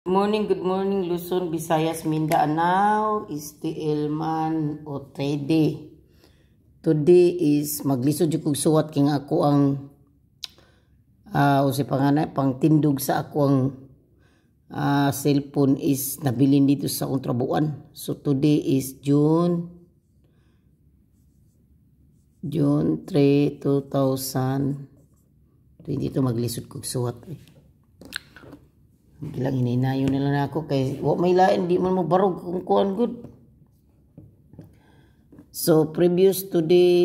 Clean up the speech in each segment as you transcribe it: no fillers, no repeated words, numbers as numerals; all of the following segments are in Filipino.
Good morning, Luzon, Visayas, Mindanao, STL man o trade. Today is maglisod jud kog suwat king ako ang usi panganay pang tindog sa ako ang cellphone is nabilin dito sa kontrabuan. So today is June 3, 2022 maglisod kog suwat. Bilang hininayo nila na ako kay may lain di man mo barog kung kuan good. So previous today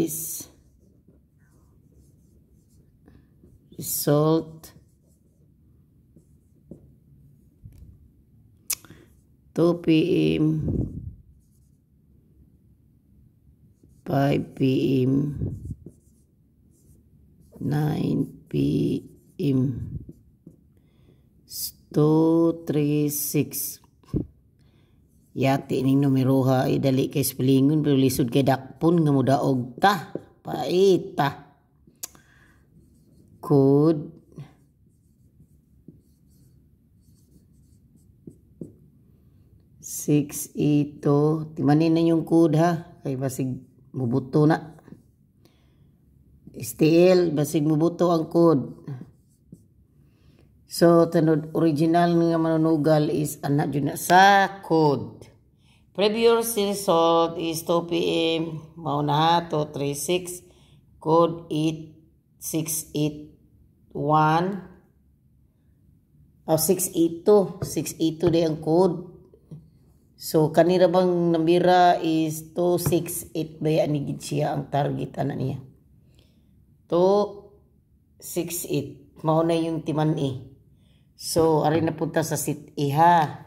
is result 2 p.m. 5 p.m. 9 p.m. 236 yati ning numero ha idali kay spellingon pero lisod kay dakpon nga modaog ta paita code 682 timanin na yung code ha kay basig mubuto na STL basig mubuto ang code. So, tanod original nga manunugal is anak dyan na sa code. Previous result is 2 p.m. Mauna ha, 236. Code 8681. 682. 682 din ang code. So, kanira bang nambira is 268. Baya anigid siya ang target anak niya. 268. Mauna yung timan So, ari na punta sa sit iha.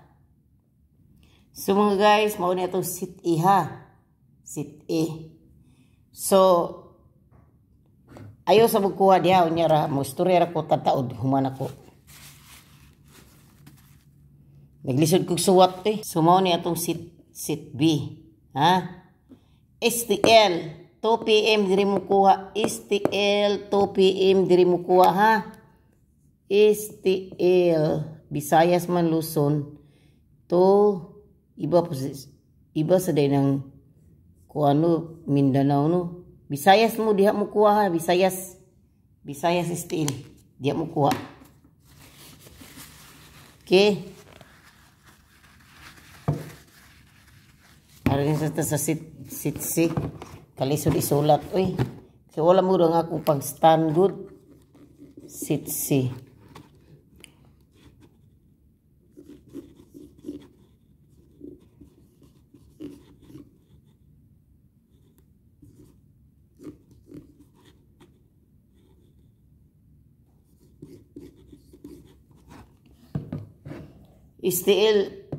So, mga guys, mauna itong sit iha. Sit e. So, ayaw sa magkuha diha. Unyara, mo story ra ko tataod. Human ako. Naglisod kong suwat So, mauna itong sit B. Ha? STL. 2 p.m. diri mo kuha. STL. 2 p.m. diri mo kuha, ha? STL Visayas man Luzon to iba sa day ng kuano Mindanao no Visayas mo diha mo kuha ha Visayas STL diha mo kuha. Okay, aron sa sit C kalisod isulat oy kay wala mo nga akong pang stand good sit C.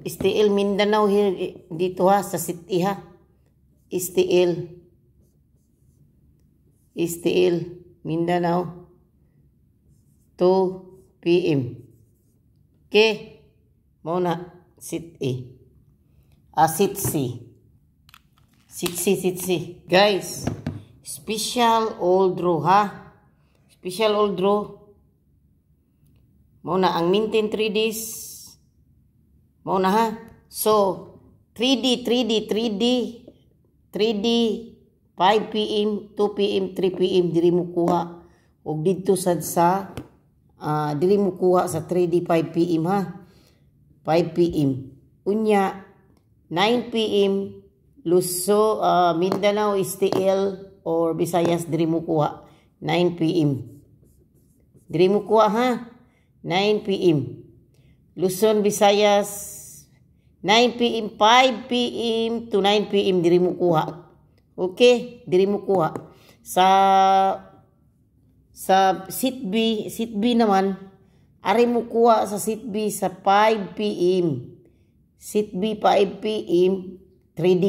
STL Mindanao here dito ha sa city ha. STL Mindanao 2 p.m. Okay, muna sit A. Sit C. Guys, special old draw ha. Special old draw. Muna ang maintain 3 days. Muna ha. So, 3D, 5 p.m., 2 p.m., 3 p.m. diri mo kuha. O dito sa diri mo kuha sa 3D 5 p.m. ha. 5 p.m. Unya 9 p.m. Luzon, Mindanao, STL or Visayas diri mo kuha 9 p.m. Diri mo kuha ha. 9 p.m. Luzon, Visayas 9 p.m. 5 p.m. to 9 p.m. diri mo kuha. Okay, diri mo kuha. Sa sit B naman, ari mo kuha sa sit B sa 5 p.m. Sit B 5 p.m. 3D.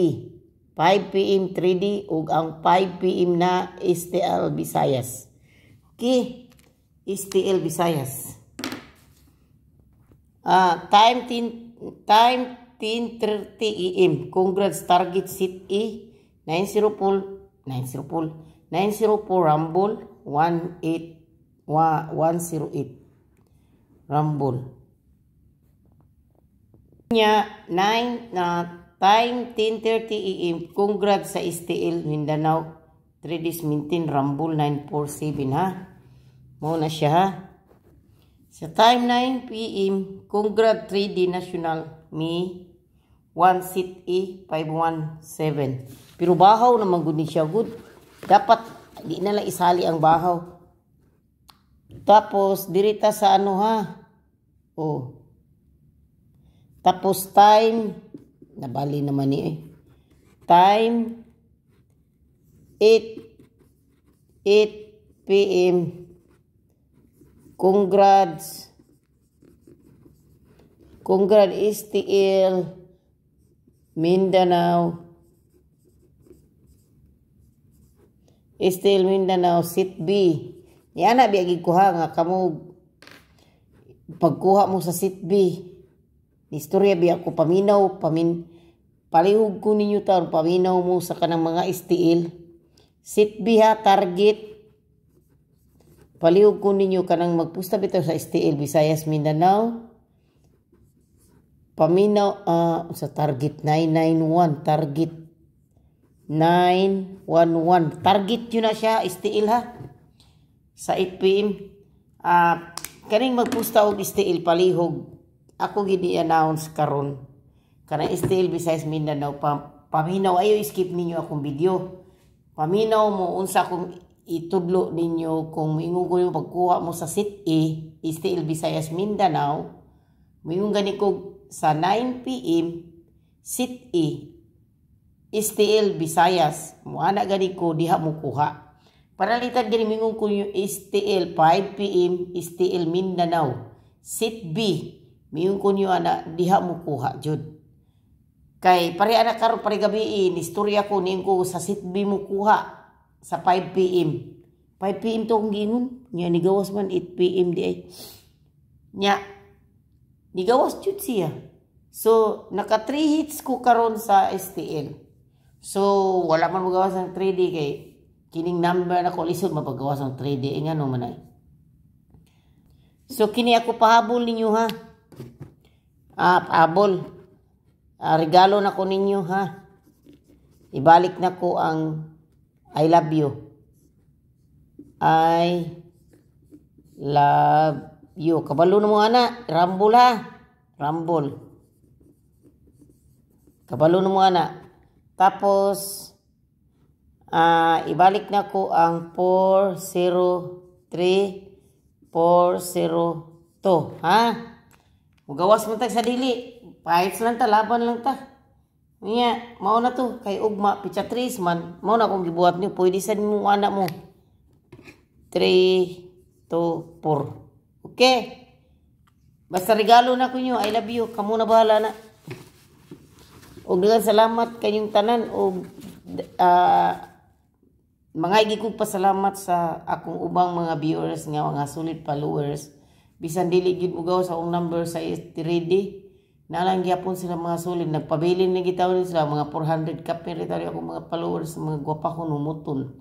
5 p.m. 3D ug ang 5 p.m. na STL Visayas. Okay, STL Visayas. Time 10:30 a.m. Congrats target sit E 904 Rumble 108 Rumble Nya 9 na time 10:30 AM. Congrats sa STL Mindanao. 3 days maintain Rumble 947 ha. Mo na siya ha. Sa time 9 PM, congrats 3D National Me 1 seat E 517. Pero bahaw naman gud ni siya good. Dapat di na lang isali ang bahaw. Tapos dirita sa ano ha. Oh. Tapos time, nabali naman ni time 8 PM. Congrats STL Mindanao. STL Mindanao Seat B. Yan na biagi kuha nga kamo pagkuha mo sa Seat B. Istorya biya ko paminaw, palihog ko ninyo taon, paminaw mo sa kanang mga STL. Seat B ha, target. Palihog ko ninyo kanang magpusta bitaw sa STL, Visayas, Mindanao. Paminaw, sa target 991, target 911. Target yun na siya, STL ha. Sa 8 PM. Kaning magpusta og STL palihog. Ako gini announce karon kana STL Visayas Mindanao paminaw ayo skip ninyo akong video. Paminaw mo unsa kung itudlo ninyo kung moingon ko yung pagkuha mo sa seat A STL Visayas Mindanao. Moingon gani ko sa 9 PM seat A STL Visayas mo ana gani ko diha mo kuha. Paralitan gani moingon ko yung STL 5 PM STL Mindanao seat B. Miyong kunyo ana diha mo kuha jud. Kay pare ana karon pare gabi istorya ko ning ko sa sitbi mo kuha sa 5 PM. 5 PM to kung gingon. Nya ni gawas man 8 PM di ay. Nya ni gawas jud siya. So naka 3 hits ko karon sa STL. So wala man mo gawas ng 3D kay kining number na ko lisod mapagawas ng 3D ngano man ay. So kini ako pahabol ninyo ha. Pahabol. Regalo na ko ninyo ha. Ibalik na ko ang I love you. I love you. Kabalo na mo ana. Rumble ha. Rumble. Kabalo na mo ana. Tapos ibalik na ko ang 403-402 ha. Mugawas mo tag sa dili. Fights lang ta, laban lang ta. Niya, mao na to kay ugma pichatris man. Mao na kung gibuhat niyo, pwede sa mo anak mo. 3, 2, 4. Okay. Basta regalo na ko niyo, I love you. Kamu na bahala na. Og daghang salamat kayong tanan og mga igig pasalamat sa akong ubang mga viewers nga mga solid followers. Bisan dili gid mo gaw sa akong number sa ready. Nalang gyapon sila mga solid. Nagpabilin na gitawon sila mga 400 kapin ritari akong mga followers, mga gwapa ko numuton.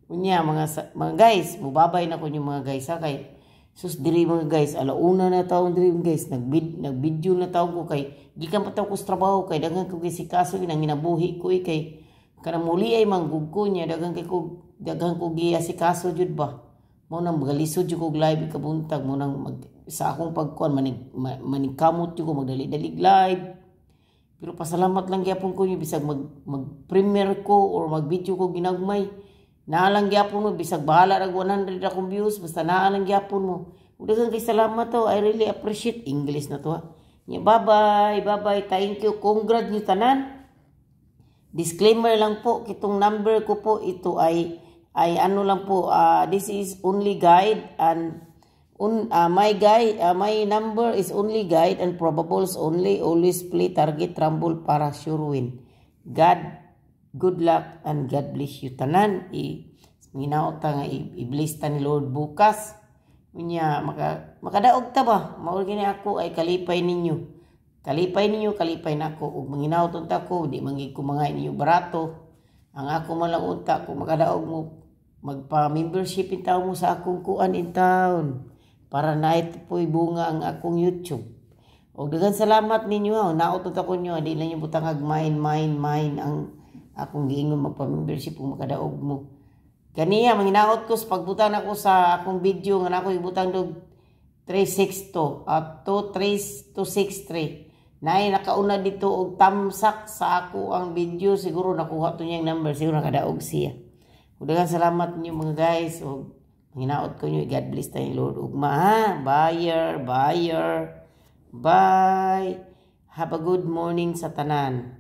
Unya mga guys, mubabay na ko yung mga guys ha kay sus diri mga guys, alauna na taon diri guys, nag-video na taon ko kay gikan pa taw ko sa trabaho kay daghan ko kay sikaso nang ginabuhi ko kay kanang muli ay manggugko niya daghan ko giasikaso jud ba. Mo nang magalisod jud ko live kabuntag mo nang sa akong pagkuan maningkamot jud ko magdali-dali live. Pero pasalamat lang gyapon ko yung bisag mag-premiere ko or mag-video ko ginagmay. Naalang gyapon mo bisag bahala rag 100 akong views basta naalang gyapon mo. Daghang kay salamat to. I really appreciate English na to ha. Bye-bye. Thank you. Congrats niyo tanan. Disclaimer lang po, kitong number ko po ito ay ano lang po, this is only guide and my number is only guide and probables only. Always play target rumble para sure win. Good luck and God bless you tanan. Minaw ta nga i-bless ta ni Lord bukas. Unya makadaog ta ba? Mao gini ako ay kalipay ninyo. Kalipay na ako. Ug manginaw ta ko, di mangig ko mga ninyo barato. Ang ako man lang unta kung makadaog mo magpa-membership in taon mo sa akong kuan in town para night po'y bunga ang akong YouTube. O daghang salamat ninyo ha. Nautot ako nyo. Di na nyo butang mine ang akong giingon magpa-membership kung makadaog mo. Kaniya, manginaot ko sa pagbutan ako sa akong video nga na ako ibutang dog 362 at 23263. Nay nakauna dito og tamsak sa ako ang video, siguro nakuha to niya yung number, siguro nakadaog siya. Daghang salamat niyo mga guys. O manginaot ko niyo, God bless tayo Lord. Ugma ha. Buyer. Bye. Have a good morning sa tanan.